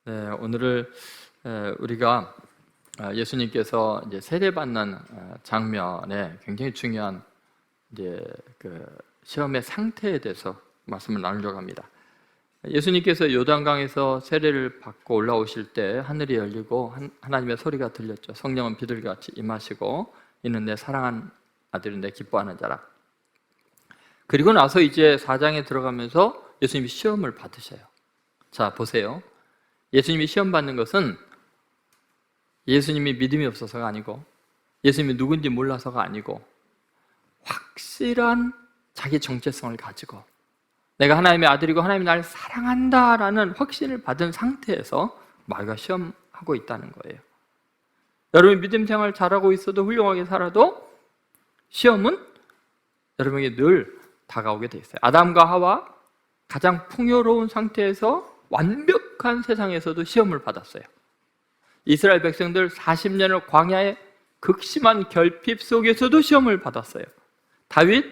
네, 오늘을 우리가 예수님께서 이제 세례받는 장면에 굉장히 중요한 이제 그 시험의 상태에 대해서 말씀을 나누려고 합니다. 예수님께서 요단강에서 세례를 받고 올라오실 때 하늘이 열리고 하나님의 소리가 들렸죠. 성령은 비둘기같이 임하시고 이는 내 사랑한 아들은 내 기뻐하는 자라. 그리고 나서 이제 4장에 들어가면서 예수님이 시험을 받으셔요. 자, 보세요. 예수님이 시험 받는 것은 예수님이 믿음이 없어서가 아니고 예수님이 누군지 몰라서가 아니고 확실한 자기 정체성을 가지고 내가 하나님의 아들이고 하나님이 나를 사랑한다라는 확신을 받은 상태에서 마귀가 시험하고 있다는 거예요. 여러분이 믿음 생활 잘하고 있어도 훌륭하게 살아도 시험은 여러분에게 늘 다가오게 돼 있어요. 아담과 하와 가장 풍요로운 상태에서 완벽한 세상에서도 시험을 받았어요. 이스라엘 백성들 40년을 광야의 극심한 결핍 속에서도 시험을 받았어요. 다윗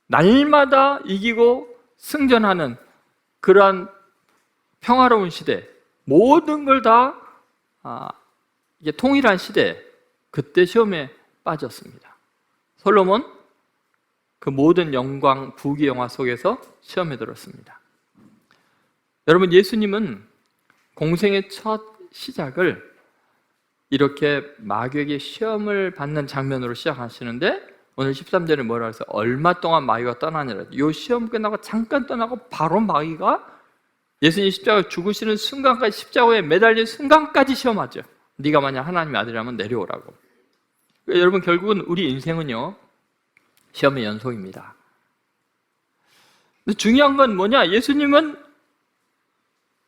날마다 이기고 승전하는 그러한 평화로운 시대, 모든 걸 다 이게 통일한 시대, 그때 시험에 빠졌습니다. 솔로몬 그 모든 영광, 부귀 영화 속에서 시험에 들었습니다. 여러분, 예수님은 공생의 첫 시작을 이렇게 마귀에게 시험을 받는 장면으로 시작하시는데 오늘 13절에 뭐라고 해서 얼마 동안 마귀가 떠나니라. 이 시험 끝나고 잠깐 떠나고 바로 마귀가 예수님 십자가 죽으시는 순간까지, 십자가에 매달린 순간까지 시험하죠. 네가 만약 하나님의 아들이라면 내려오라고. 여러분, 결국은 우리 인생은요 시험의 연속입니다. 근데 중요한 건 뭐냐? 예수님은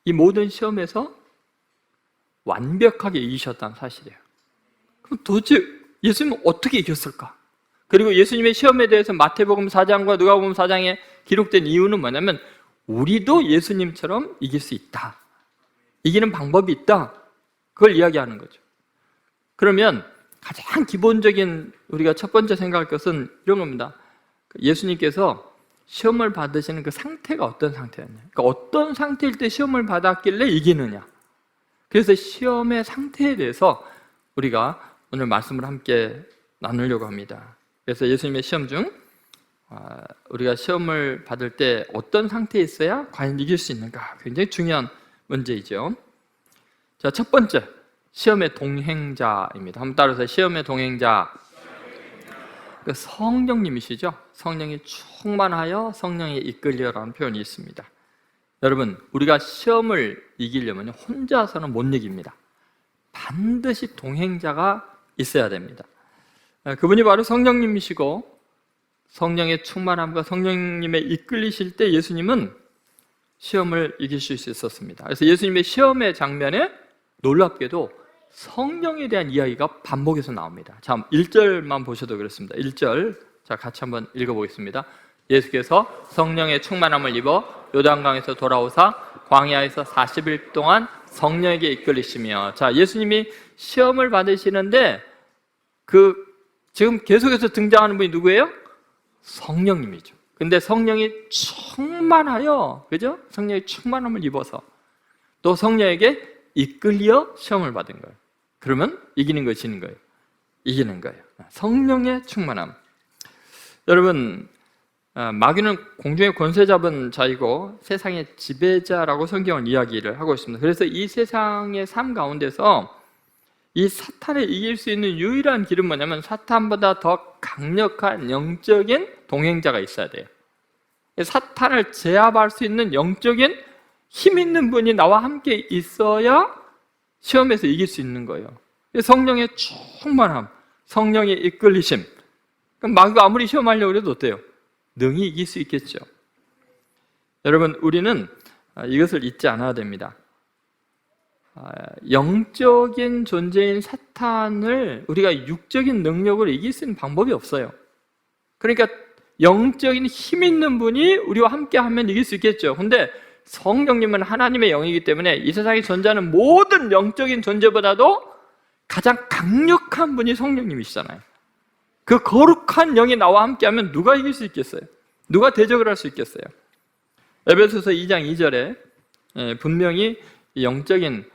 이 모든 시험에서 완벽하게 이기셨다는 사실이에요. 그럼 도대체 예수님은 어떻게 이겼을까? 그리고 예수님의 시험에 대해서 마태복음 4장과 누가복음 4장에 기록된 이유는 뭐냐면 우리도 예수님처럼 이길 수 있다. 이기는 방법이 있다. 그걸 이야기하는 거죠. 그러면 가장 기본적인 우리가 첫 번째 생각할 것은 이런 겁니다. 예수님께서 시험을 받으시는 그 상태가 어떤 상태였냐? 그러니까 어떤 상태일 때 시험을 받았길래 이기느냐? 그래서 시험의 상태에 대해서 우리가 오늘 말씀을 함께 나누려고 합니다. 그래서 예수님의 시험 중 우리가 시험을 받을 때 어떤 상태에 있어야 과연 이길 수 있는가? 굉장히 중요한 문제이죠. 자, 첫 번째, 시험의 동행자입니다. 한번 따라서 시험의 동행자. 성령님이시죠. 성령이 충만하여 성령에 이끌려라는 표현이 있습니다. 여러분, 우리가 시험을 이기려면 혼자서는 못 이깁니다. 반드시 동행자가 있어야 됩니다. 그분이 바로 성령님이시고 성령의 충만함과 성령님의 이끌리실 때 예수님은 시험을 이길 수 있었습니다. 그래서 예수님의 시험의 장면에 놀랍게도 성령에 대한 이야기가 반복해서 나옵니다. 자, 1절만 보셔도 그렇습니다. 1절, 자, 같이 한번 읽어보겠습니다. 예수께서 성령의 충만함을 입어 요단강에서 돌아오사 광야에서 40일 동안 성령에게 이끌리시며. 자, 예수님이 시험을 받으시는데 지금 계속해서 등장하는 분이 누구예요? 성령님이죠. 근데 성령이 충만하여, 그죠? 성령의 충만함을 입어서 또 성령에게 이끌려 시험을 받은 거예요. 그러면 이기는 거예요, 지는 거예요? 이기는 거예요. 성령의 충만함. 여러분, 마귀는 공중의 권세 잡은 자이고 세상의 지배자라고 성경은 이야기를 하고 있습니다. 그래서 이 세상의 삶 가운데서 이 사탄을 이길 수 있는 유일한 길은 뭐냐면 사탄보다 더 강력한 영적인 동행자가 있어야 돼요. 사탄을 제압할 수 있는 영적인 힘 있는 분이 나와 함께 있어야 시험에서 이길 수 있는 거예요. 성령의 충만함, 성령의 이끌리심. 그럼 마귀가 아무리 시험하려고 해도 어때요? 능히 이길 수 있겠죠. 여러분, 우리는 이것을 잊지 않아야 됩니다. 영적인 존재인 사탄을 우리가 육적인 능력으로 이길 수 있는 방법이 없어요. 그러니까 영적인 힘 있는 분이 우리와 함께 하면 이길 수 있겠죠. 근데 성령님은 하나님의 영이기 때문에 이 세상에 존재하는 모든 영적인 존재보다도 가장 강력한 분이 성령님이시잖아요. 그 거룩한 영이 나와 함께하면 누가 이길 수 있겠어요? 누가 대적을 할 수 있겠어요? 에베소서 2장 2절에 분명히 이 영적인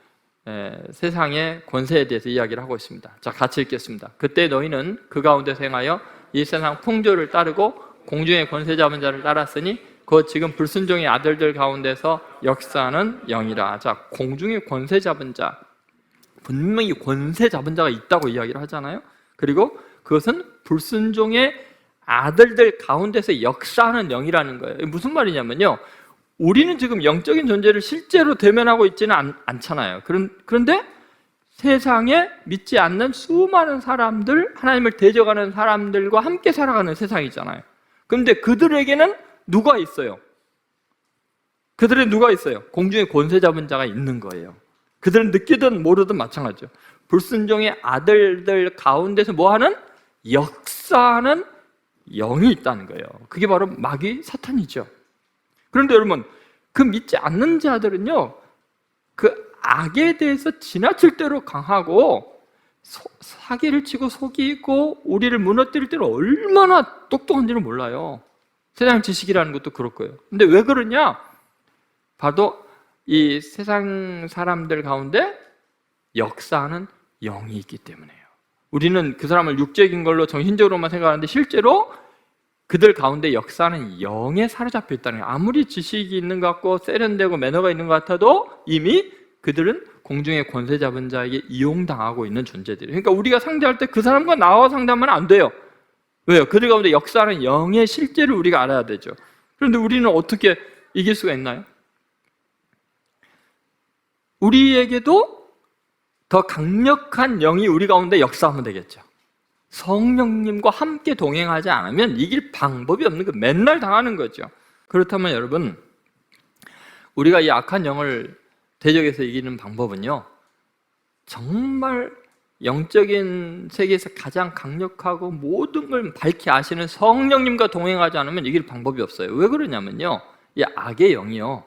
세상의 권세에 대해서 이야기를 하고 있습니다. 자, 같이 읽겠습니다. 그때 너희는 그 가운데서 행하여 이 세상 풍조를 따르고 공중의 권세 잡은 자를 따랐으니 곧 지금 불순종의 아들들 가운데서 역사하는 영이라. 자, 공중의 권세 잡은 자, 분명히 권세 잡은 자가 있다고 이야기를 하잖아요. 그리고 그것은 불순종의 아들들 가운데서 역사하는 영이라는 거예요. 무슨 말이냐면요, 우리는 지금 영적인 존재를 실제로 대면하고 있지는 않잖아요. 그런데 세상에 믿지 않는 수많은 사람들, 하나님을 대적하는 사람들과 함께 살아가는 세상이잖아요. 그런데 그들에게는 누가 있어요? 그들의 누가 있어요? 공중의 권세 잡은 자가 있는 거예요. 그들은 느끼든 모르든 마찬가지죠. 불순종의 아들들 가운데서 뭐하는? 역사하는 영이 있다는 거예요. 그게 바로 마귀 사탄이죠. 그런데 여러분, 그 믿지 않는 자들은요, 그 악에 대해서 지나칠 대로 강하고 사기를 치고 속이고 우리를 무너뜨릴 때는 얼마나 똑똑한지는 몰라요. 세상 지식이라는 것도 그럴 거예요. 근데 왜 그러냐? 바로 이 세상 사람들 가운데 역사하는 영이 있기 때문에요. 우리는 그 사람을 육적인 걸로 정신적으로만 생각하는데 실제로 그들 가운데 역사하는 영에 사로잡혀 있다는 거예요. 아무리 지식이 있는 것 같고 세련되고 매너가 있는 것 같아도 이미 그들은 공중의 권세 잡은 자에게 이용당하고 있는 존재들이에요. 그러니까 우리가 상대할 때 그 사람과 나와 상대하면 안 돼요. 왜요? 그들 가운데 역사하는 영의 실제를 우리가 알아야 되죠. 그런데 우리는 어떻게 이길 수가 있나요? 우리에게도 더 강력한 영이 우리 가운데 역사하면 되겠죠. 성령님과 함께 동행하지 않으면 이길 방법이 없는 거, 맨날 당하는 거죠. 그렇다면 여러분, 우리가 이 악한 영을 대적해서 이기는 방법은요, 정말 영적인 세계에서 가장 강력하고 모든 걸 밝히 아시는 성령님과 동행하지 않으면 이길 방법이 없어요. 왜 그러냐면요, 이 악의 영이요,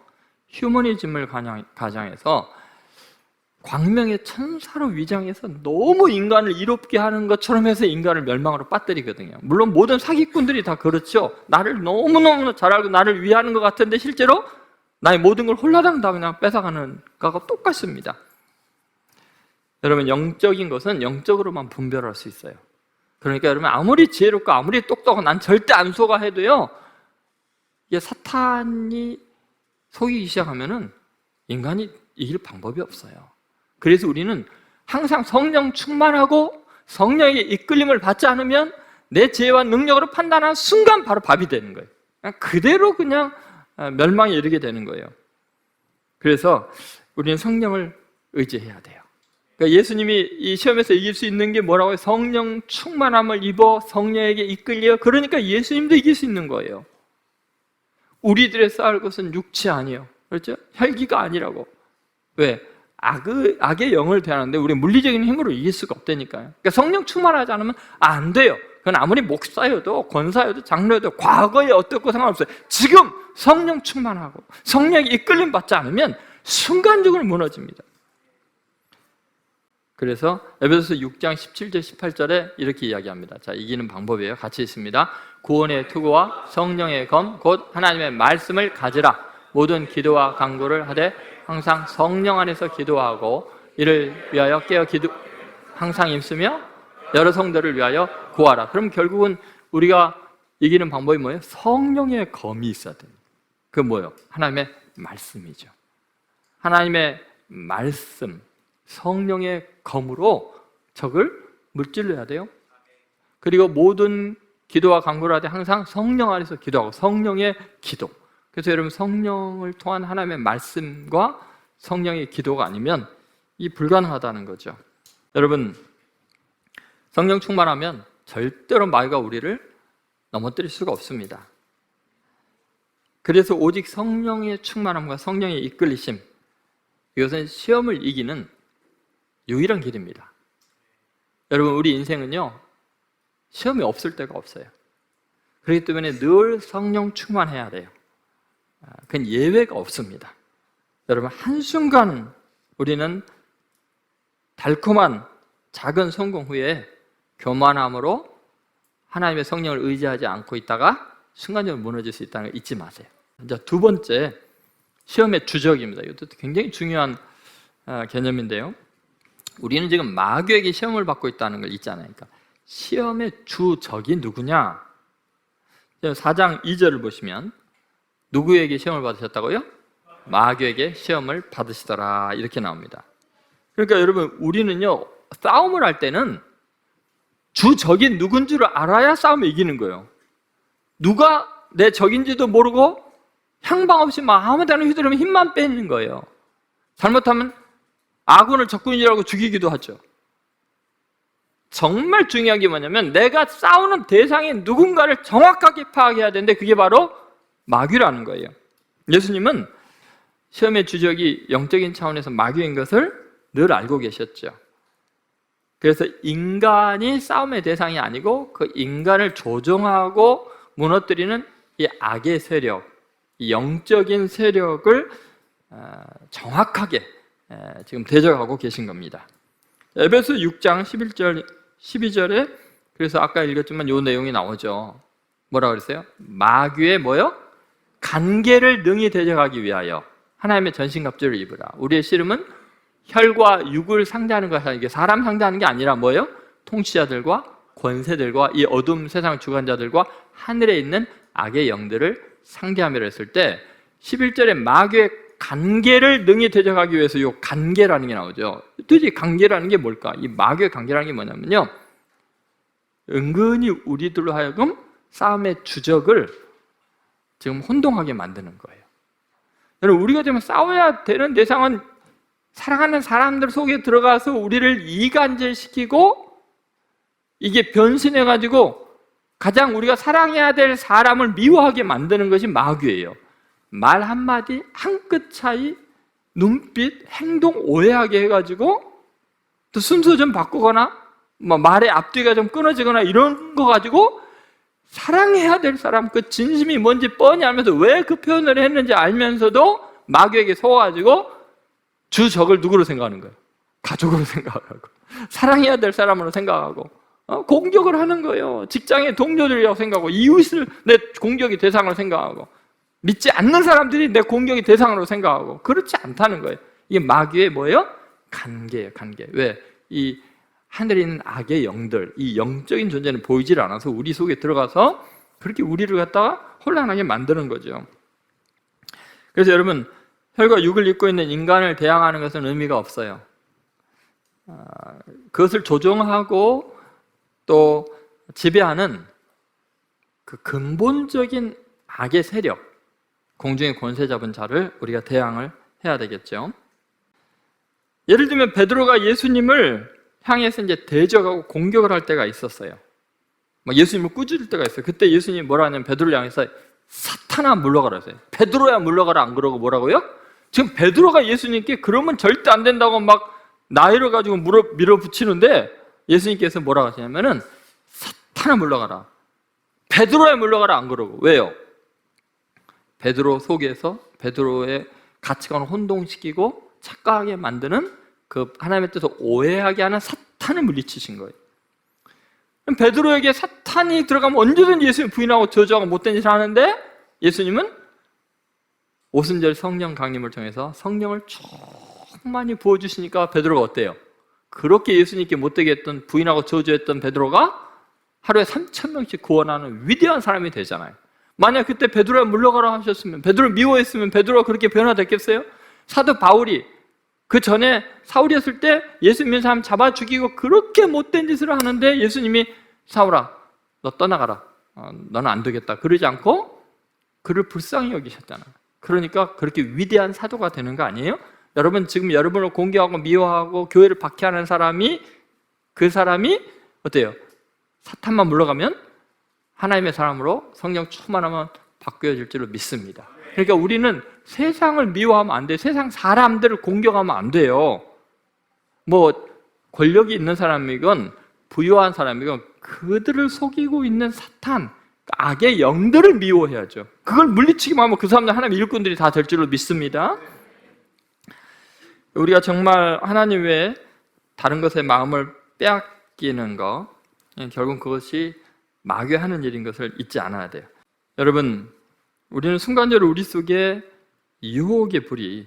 휴머니즘을 가장해서 광명의 천사로 위장해서 너무 인간을 이롭게 하는 것처럼 해서 인간을 멸망으로 빠뜨리거든요. 물론 모든 사기꾼들이 다 그렇죠. 나를 너무너무 잘 알고 나를 위하는 것 같은데 실제로 나의 모든 걸 홀라당 다 그냥 뺏어가는 것과 똑같습니다. 여러분, 영적인 것은 영적으로만 분별할 수 있어요. 그러니까 여러분, 아무리 지혜롭고 아무리 똑똑하고 난 절대 안 속아 해도요, 이게 사탄이 속이기 시작하면은 인간이 이길 방법이 없어요. 그래서 우리는 항상 성령 충만하고 성령에게 이끌림을 받지 않으면 내 지혜와 능력으로 판단한 순간 바로 밥이 되는 거예요. 그대로 그냥 멸망에 이르게 되는 거예요. 그래서 우리는 성령을 의지해야 돼요. 그러니까 예수님이 이 시험에서 이길 수 있는 게 뭐라고요? 성령 충만함을 입어 성령에게 이끌려. 그러니까 예수님도 이길 수 있는 거예요. 우리들의 싸울 것은 육체 아니에요. 그렇죠? 혈기가 아니라고. 왜? 악의 영을 대하는데 우리 물리적인 힘으로 이길 수가 없다니까요. 그러니까 성령 충만하지 않으면 안 돼요. 그건 아무리 목사여도 권사여도 장로여도 과거에 어떻고 상관없어요. 지금 성령 충만하고 성령에 이끌림 받지 않으면 순간적으로 무너집니다. 그래서 에베소서 6장 17절 18절에 이렇게 이야기합니다. 자, 이기는 방법이에요. 같이 있습니다. 구원의 투구와 성령의 검 곧 하나님의 말씀을 가지라. 모든 기도와 간구를 하되 항상 성령 안에서 기도하고 이를 위하여 항상 힘쓰며 여러 성도를 위하여 구하라. 그럼 결국은 우리가 이기는 방법이 뭐예요? 성령의 검이 있어야 됩니다. 그 뭐예요? 하나님의 말씀이죠. 하나님의 말씀, 성령의 검으로 적을 물질러야 돼요. 그리고 모든 기도와 간구를 하되 항상 성령 안에서 기도하고 성령의 기도. 그래서 여러분, 성령을 통한 하나님의 말씀과 성령의 기도가 아니면 이 불가능하다는 거죠. 여러분, 성령 충만하면 절대로 마귀가 우리를 넘어뜨릴 수가 없습니다. 그래서 오직 성령의 충만함과 성령의 이끌리심, 이것은 시험을 이기는 유일한 길입니다. 여러분, 우리 인생은요, 시험이 없을 때가 없어요. 그렇기 때문에 늘 성령 충만해야 돼요. 그건 예외가 없습니다. 여러분, 한순간 우리는 달콤한 작은 성공 후에 교만함으로 하나님의 성령을 의지하지 않고 있다가 순간적으로 무너질 수 있다는 걸 잊지 마세요. 이제 두 번째, 시험의 주적입니다. 이것도 굉장히 중요한 개념인데요. 우리는 지금 마귀에게 시험을 받고 있다는 걸 잊잖아요. 그러니까 시험의 주적이 누구냐? 4장 2절을 보시면 누구에게 시험을 받으셨다고요? 마귀에게 시험을 받으시더라 이렇게 나옵니다. 그러니까 여러분 우리는요 싸움을 할 때는 주적이 누군 줄 알아야 싸움을 이기는 거예요. 누가 내 적인지도 모르고 향방 없이 막 아무 데나 휘두르면 힘만 빼는 거예요. 잘못하면 아군을 적군이라고 죽이기도 하죠. 정말 중요한 게 뭐냐면 내가 싸우는 대상이 누군가를 정확하게 파악해야 되는데 그게 바로 마귀라는 거예요. 예수님은 시험의 주적이 영적인 차원에서 마귀인 것을 늘 알고 계셨죠. 그래서 인간이 싸움의 대상이 아니고 그 인간을 조종하고 무너뜨리는 이 악의 세력, 이 영적인 세력을 정확하게 지금 대적하고 계신 겁니다. 에베소 6장 11절, 12절에 그래서 아까 읽었지만 이 내용이 나오죠. 뭐라고 그랬어요? 마귀의 뭐요? 간계를 능히 대적하기 위하여 하나님의 전신갑주를 입으라. 우리의 씨름은 혈과 육을 상대하는 것이 이게 사람 상대하는 게 아니라 뭐예요? 통치자들과 권세들과 이 어둠 세상 주관자들과 하늘에 있는 악의 영들을 상대함이라 했을 때 11절에 마귀의 간계를 능히 대적하기 위해서 이 간계라는 게 나오죠. 도대체 간계라는 게 뭘까? 이 마귀의 간계라는 게 뭐냐면요, 은근히 우리들로 하여금 싸움의 주적을 지금 혼동하게 만드는 거예요. 여러분 우리가 지금 싸워야 되는 대상은 사랑하는 사람들 속에 들어가서 우리를 이간질시키고 이게 변신해가지고 가장 우리가 사랑해야 될 사람을 미워하게 만드는 것이 마귀예요. 말 한마디 한 끗 차이 눈빛 행동 오해하게 해가지고 또 순서 좀 바꾸거나 뭐 말의 앞뒤가 좀 끊어지거나 이런 거 가지고 사랑해야 될 사람 그 진심이 뭔지 뻔히 알면서 왜 그 표현을 했는지 알면서도 마귀에게 속아가지고 주적을 누구로 생각하는 거예요? 가족으로 생각하고 사랑해야 될 사람으로 생각하고 공격을 하는 거예요. 직장의 동료들이라고 생각하고 이웃을 내 공격의 대상으로 생각하고 믿지 않는 사람들이 내 공격의 대상으로 생각하고 그렇지 않다는 거예요. 이게 마귀의 뭐예요? 간계예요. 간계. 왜? 이 하늘에 있는 악의 영들, 이 영적인 존재는 보이질 않아서 우리 속에 들어가서 그렇게 우리를 갖다가 혼란하게 만드는 거죠. 그래서 여러분 혈과 육을 입고 있는 인간을 대항하는 것은 의미가 없어요. 그것을 조종하고 또 지배하는 그 근본적인 악의 세력, 공중의 권세 잡은 자를 우리가 대항을 해야 되겠죠. 예를 들면 베드로가 예수님을 향해서 이제 대적하고 공격을 할 때가 있었어요. 막 예수님을 꾸짖을 때가 있어요. 그때 예수님이 뭐라 하냐면 베드로를 향해서 사탄아 물러가라 했어요. 베드로야 물러가라 안 그러고 뭐라고요? 지금 베드로가 예수님께 그러면 절대 안 된다고 막 나이를 가지고 밀어붙이는데 예수님께서 뭐라고 하시냐면은 사탄아 물러가라. 베드로야 물러가라 안 그러고. 왜요? 베드로 속에서 베드로의 가치관을 혼동시키고 착각하게 만드는 그 하나님의 뜻을 오해하게 하는 사탄을 물리치신 거예요. 베드로에게 사탄이 들어가면 언제든지 예수님 부인하고 저주하고 못된 짓을 하는데 예수님은 오순절 성령 강림을 통해서 성령을 충만히 부어주시니까 베드로가 어때요? 그렇게 예수님께 못되게 했던 부인하고 저주했던 베드로가 하루에 3,000명씩 구원하는 위대한 사람이 되잖아요. 만약 그때 베드로야 물러가라 하셨으면, 베드로 미워했으면 베드로가 그렇게 변화됐겠어요? 사도 바울이 그 전에 사울이었을 때 예수 믿는 사람 잡아 죽이고 그렇게 못된 짓을 하는데 예수님이 사울아 너 떠나가라, 너는 안 되겠다 그러지 않고 그를 불쌍히 여기셨잖아요. 그러니까 그렇게 위대한 사도가 되는 거 아니에요? 여러분 지금 여러분을 공격하고 미워하고 교회를 박해하는 사람이 그 사람이 어때요? 사탄만 물러가면 하나님의 사람으로 성령 충만하면 바뀌어질 줄로 믿습니다. 그러니까 우리는 세상을 미워하면 안 돼요. 세상 사람들을 공격하면 안 돼요. 뭐 권력이 있는 사람이건 부유한 사람이건 그들을 속이고 있는 사탄, 악의 영들을 미워해야죠. 그걸 물리치기만 하면 그 사람들 하나님 일꾼들이 다 될 줄로 믿습니다. 우리가 정말 하나님 외에 다른 것에 마음을 빼앗기는 거, 결국 그것이 마귀 하는 일인 것을 잊지 않아야 돼요. 여러분, 우리는 순간적으로 우리 속에 유혹의 불이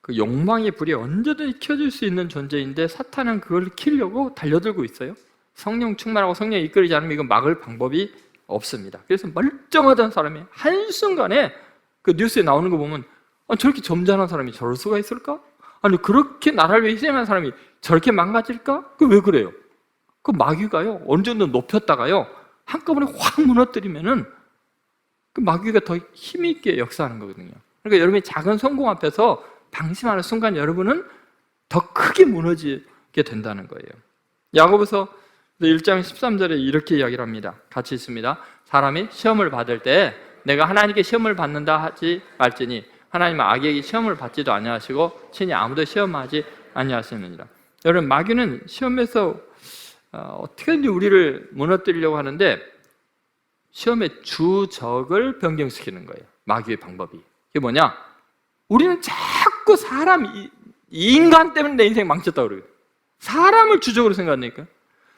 그 욕망의 불이 언제든지 켜질 수 있는 존재인데 사탄은 그걸 키려고 달려들고 있어요. 성령 충만하고 성령 이끌리지 않으면 이거 막을 방법이 없습니다. 그래서 멀쩡하던 사람이 한순간에 그 뉴스에 나오는 거 보면 저렇게 점잖은 사람이 저럴 수가 있을까? 아니 그렇게 나라를 위해 희생한 사람이 저렇게 망가질까? 그 왜 그래요? 그 마귀가요 어느 정도 높였다가요 한꺼번에 확 무너뜨리면은 그 마귀가 더 힘있게 역사하는 거거든요. 그러니까 여러분이 작은 성공 앞에서 방심하는 순간 여러분은 더 크게 무너지게 된다는 거예요. 야고보서 1장 13절에 이렇게 이야기를 합니다. 같이 있습니다. 사람이 시험을 받을 때 내가 하나님께 시험을 받는다 하지 말지니 하나님은 악에게 시험을 받지도 아니하시고 친히 아무도 시험하지 아니하시느니라. 여러분 마귀는 시험에서 어떻게든지 우리를 무너뜨리려고 하는데 시험의 주적을 변경시키는 거예요. 마귀의 방법이. 이게 뭐냐? 우리는 자꾸 인간 때문에 내 인생 망쳤다고 그래요. 사람을 주적으로 생각하니까.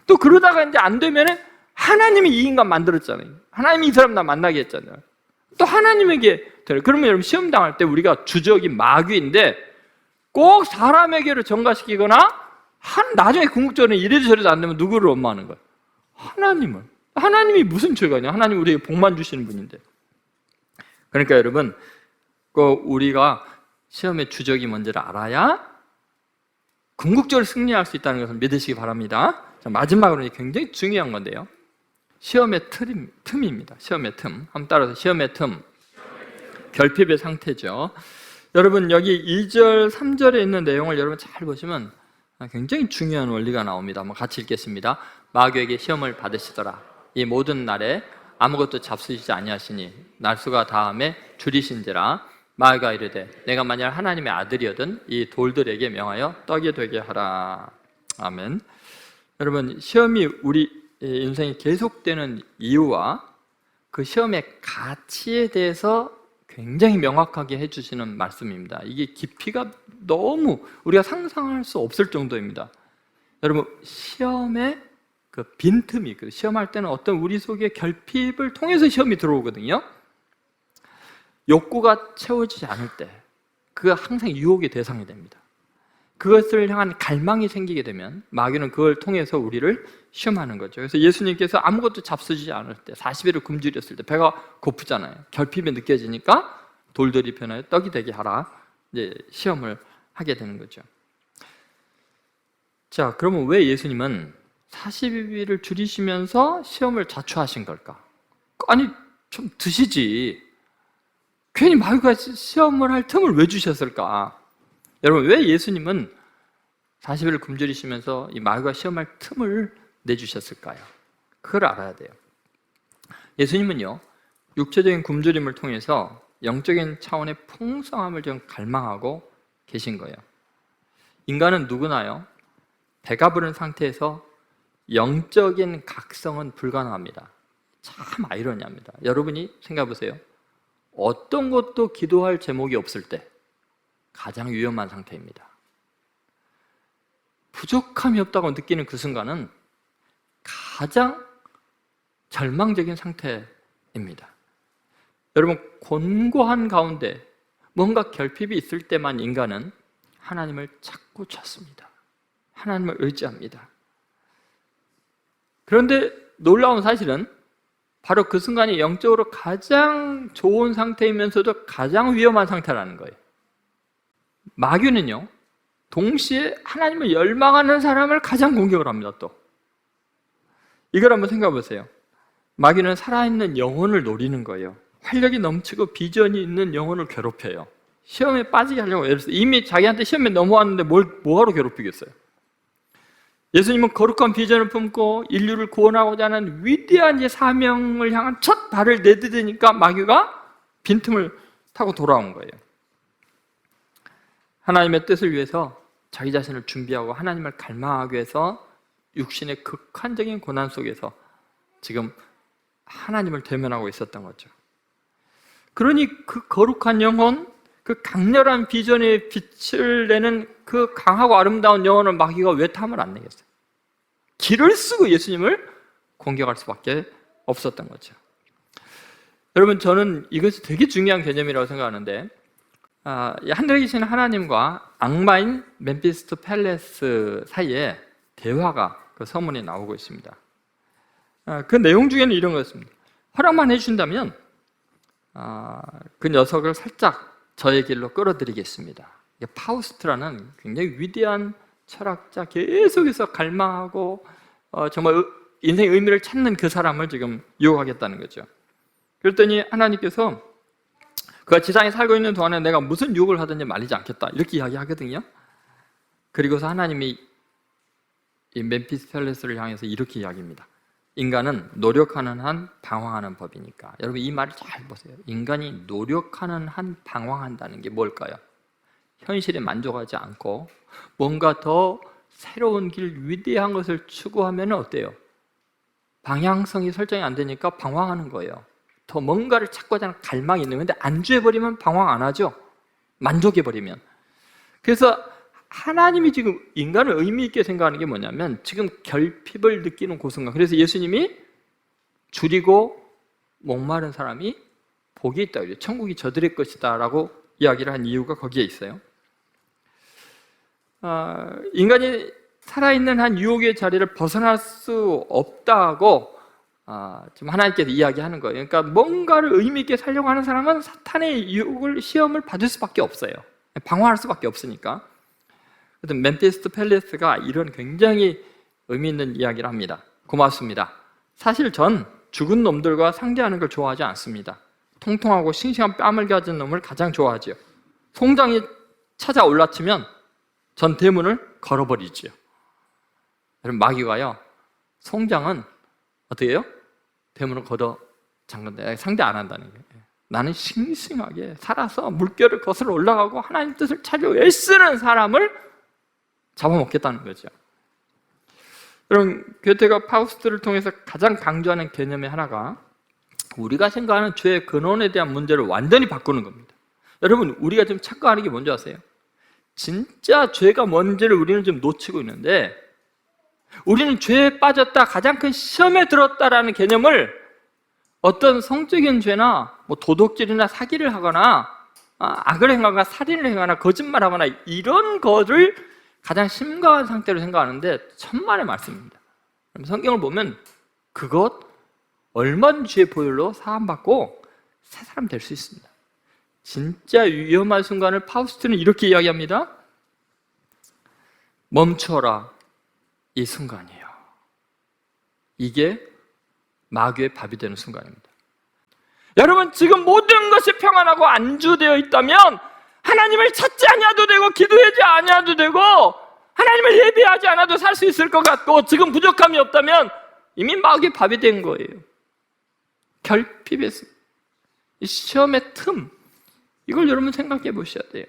또 그러다가 이제 안 되면은 하나님이 이 인간 만들었잖아요. 하나님이 이 사람 나 만나게 했잖아요. 또 하나님에게 돼요. 그러면 여러분 시험 당할 때 우리가 주적이 마귀인데 꼭 사람에게로 전가시키거나 나중에 궁극적으로 이래도 저래도 안 되면 누구를 원망하는 거예요? 하나님을. 하나님이 무슨 죄가 있냐? 하나님 우리에게 복만 주시는 분인데. 그러니까 여러분 꼭 우리가 시험의 주적이 뭔지를 알아야 궁극적으로 승리할 수 있다는 것을 믿으시기 바랍니다. 자, 마지막으로 굉장히 중요한 건데요. 시험의 틈입니다. 시험의 틈. 한번 따라서 시험의 틈. 결핍의 상태죠. 여러분 여기 2절, 3절에 있는 내용을 여러분 잘 보시면 굉장히 중요한 원리가 나옵니다. 한번 같이 읽겠습니다. 마귀에게 시험을 받으시더라. 이 모든 날에 아무것도 잡수시지 아니하시니 날수가 다음에 줄이신지라. 마귀가 이르되 내가 만약 하나님의 아들이거든 이 돌들에게 명하여 떡이 되게 하라. 아멘. 여러분 시험이 우리 인생이 계속되는 이유와 그 시험의 가치에 대해서 굉장히 명확하게 해주시는 말씀입니다. 이게 깊이가 너무 우리가 상상할 수 없을 정도입니다. 여러분 시험의 그 빈틈이 있거든요. 시험할 때는 어떤 우리 속에 결핍을 통해서 시험이 들어오거든요. 욕구가 채워지지 않을 때 그가 항상 유혹의 대상이 됩니다. 그것을 향한 갈망이 생기게 되면 마귀는 그걸 통해서 우리를 시험하는 거죠. 그래서 예수님께서 아무것도 잡수지 않을 때 40일을 굶주렸을 때 배가 고프잖아요. 결핍이 느껴지니까 돌들이 변하여 떡이 되게 하라. 이제 시험을 하게 되는 거죠. 자, 그러면 왜 예수님은 40일을 줄이시면서 시험을 자초하신 걸까? 아니 좀 드시지. 괜히 마귀가 시험을 할 틈을 왜 주셨을까? 여러분 왜 예수님은 40일을 굶주리시면서 이 마귀가 시험할 틈을 내주셨을까요? 그걸 알아야 돼요. 예수님은요 육체적인 굶주림을 통해서 영적인 차원의 풍성함을 좀 갈망하고 계신 거예요. 인간은 누구나요 배가 부른 상태에서 영적인 각성은 불가능합니다. 참 아이러니합니다. 여러분이 생각해 보세요. 어떤 것도 기도할 제목이 없을 때 가장 위험한 상태입니다. 부족함이 없다고 느끼는 그 순간은 가장 절망적인 상태입니다. 여러분 곤고한 가운데 뭔가 결핍이 있을 때만 인간은 하나님을 찾고 찾습니다. 하나님을 의지합니다. 그런데 놀라운 사실은 바로 그 순간이 영적으로 가장 좋은 상태이면서도 가장 위험한 상태라는 거예요. 마귀는요 동시에 하나님을 열망하는 사람을 가장 공격을 합니다. 또 이걸 한번 생각해 보세요. 마귀는 살아있는 영혼을 노리는 거예요. 활력이 넘치고 비전이 있는 영혼을 괴롭혀요. 시험에 빠지게 하려고. 이미 자기한테 시험에 넘어왔는데 뭐하러 괴롭히겠어요? 예수님은 거룩한 비전을 품고 인류를 구원하고자 하는 위대한 사명을 향한 첫 발을 내디디니까 마귀가 빈틈을 타고 돌아온 거예요. 하나님의 뜻을 위해서 자기 자신을 준비하고 하나님을 갈망하기 위해서 육신의 극한적인 고난 속에서 지금 하나님을 대면하고 있었던 거죠. 그러니 그 거룩한 영혼, 그 강렬한 비전의 빛을 내는 그 강하고 아름다운 영혼을 마귀가 왜 탐을 안 내겠어요? 길을 쓰고 예수님을 공격할 수밖에 없었던 거죠. 여러분 저는 이것이 되게 중요한 개념이라고 생각하는데 하늘에 계신 하나님과 악마인 멤피스 펠레스 사이에 대화가 그 서문에 나오고 있습니다. 그 내용 중에는 이런 거였습니다. 허락만 해주신다면 그 녀석을 살짝 저의 길로 끌어들이겠습니다. 파우스트라는 굉장히 위대한 철학자, 계속해서 갈망하고 정말 인생의 의미를 찾는 그 사람을 지금 유혹하겠다는 거죠. 그랬더니 하나님께서 그가 지상에 살고 있는 동안에 내가 무슨 유혹을 하든지 말리지 않겠다, 이렇게 이야기하거든요. 그리고서 하나님이 이 멤피스 펠레스를 향해서 이렇게 이야기합니다. 인간은 노력하는 한 방황하는 법이니까. 여러분, 이 말을 잘 보세요. 인간이 노력하는 한 방황한다는 게 뭘까요? 현실에 만족하지 않고 뭔가 더 새로운 길, 위대한 것을 추구하면 어때요? 방향성이 설정이 안 되니까 방황하는 거예요. 더 뭔가를 찾고자 하는 갈망이 있는 건데 안주해버리면 방황 안 하죠. 만족해버리면. 그래서 하나님이 지금 인간을 의미 있게 생각하는 게 뭐냐면 지금 결핍을 느끼는 고순간, 그래서 예수님이 줄이고 목마른 사람이 복이 있다, 천국이 저들의 것이다 라고 이야기를 한 이유가 거기에 있어요. 인간이 살아있는 한 유혹의 자리를 벗어날 수 없다고 지금 하나님께서 이야기하는 거예요. 그러니까 뭔가를 의미 있게 살려고 하는 사람은 사탄의 유혹을, 시험을 받을 수밖에 없어요. 방황할 수밖에 없으니까. 그래서 멤피스 펠레스가 이런 굉장히 의미 있는 이야기를 합니다. 고맙습니다. 사실 전 죽은 놈들과 상대하는 걸 좋아하지 않습니다. 통통하고 싱싱한 뺨을 가진 놈을 가장 좋아하지요. 송장이 찾아 올라치면 전 대문을 걸어버리지요. 여러분, 마귀가요, 송장은 어떻게 해요? 대문을 걷어 잠근다. 상대 안 한다는 거예요. 나는 싱싱하게 살아서 물결을 거슬러 올라가고 하나님 뜻을 찾으려 애쓰는 사람을 잡아먹겠다는 거죠. 여러분, 괴테가 파우스트를 통해서 가장 강조하는 개념의 하나가 우리가 생각하는 죄의 근원에 대한 문제를 완전히 바꾸는 겁니다. 여러분, 우리가 지금 착각하는 게 뭔지 아세요? 진짜 죄가 뭔지를 우리는 좀 놓치고 있는데, 우리는 죄에 빠졌다, 가장 큰 시험에 들었다라는 개념을 어떤 성적인 죄나 도둑질이나 사기를 하거나 악을 행하거나 살인을 행하거나 거짓말하거나 이런 거를 가장 심각한 상태로 생각하는데 천만의 말씀입니다. 성경을 보면 그것 얼마든지 죄의 보혈로 사함받고 새 사람 될 수 있습니다. 진짜 위험한 순간을 파우스트는 이렇게 이야기합니다. 멈춰라, 이 순간이에요. 이게 마귀의 밥이 되는 순간입니다. 여러분, 지금 모든 것이 평안하고 안주되어 있다면 하나님을 찾지 않아도 되고 기도하지 않아도 되고 하나님을 예배하지 않아도 살 수 있을 것 같고, 지금 부족함이 없다면 이미 마귀의 밥이 된 거예요. 결핍에서 이 시험의 틈, 이걸 여러분 생각해 보셔야 돼요.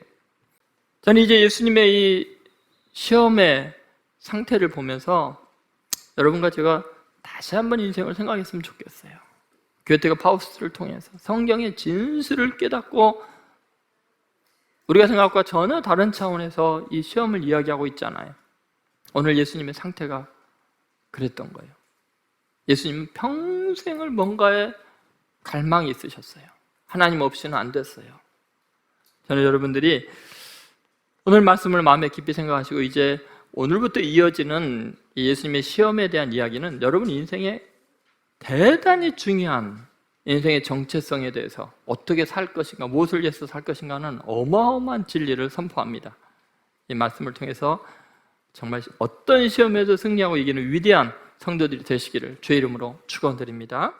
저는 이제 예수님의 이 시험의 상태를 보면서 여러분과 제가 다시 한번 인생을 생각했으면 좋겠어요. 괴테가 파우스트를 통해서 성경의 진술을 깨닫고 우리가 생각과 전혀 다른 차원에서 이 시험을 이야기하고 있잖아요. 오늘 예수님의 상태가 그랬던 거예요. 예수님은 평생을 뭔가에 갈망이 있으셨어요. 하나님 없이는 안 됐어요. 저는 여러분들이 오늘 말씀을 마음에 깊이 생각하시고 이제 오늘부터 이어지는 예수님의 시험에 대한 이야기는 여러분 인생의 대단히 중요한 인생의 정체성에 대해서 어떻게 살 것인가, 무엇을 위해서 살 것인가는 어마어마한 진리를 선포합니다. 이 말씀을 통해서 정말 어떤 시험에도 승리하고 이기는 위대한 성도들이 되시기를 주의 이름으로 축원드립니다.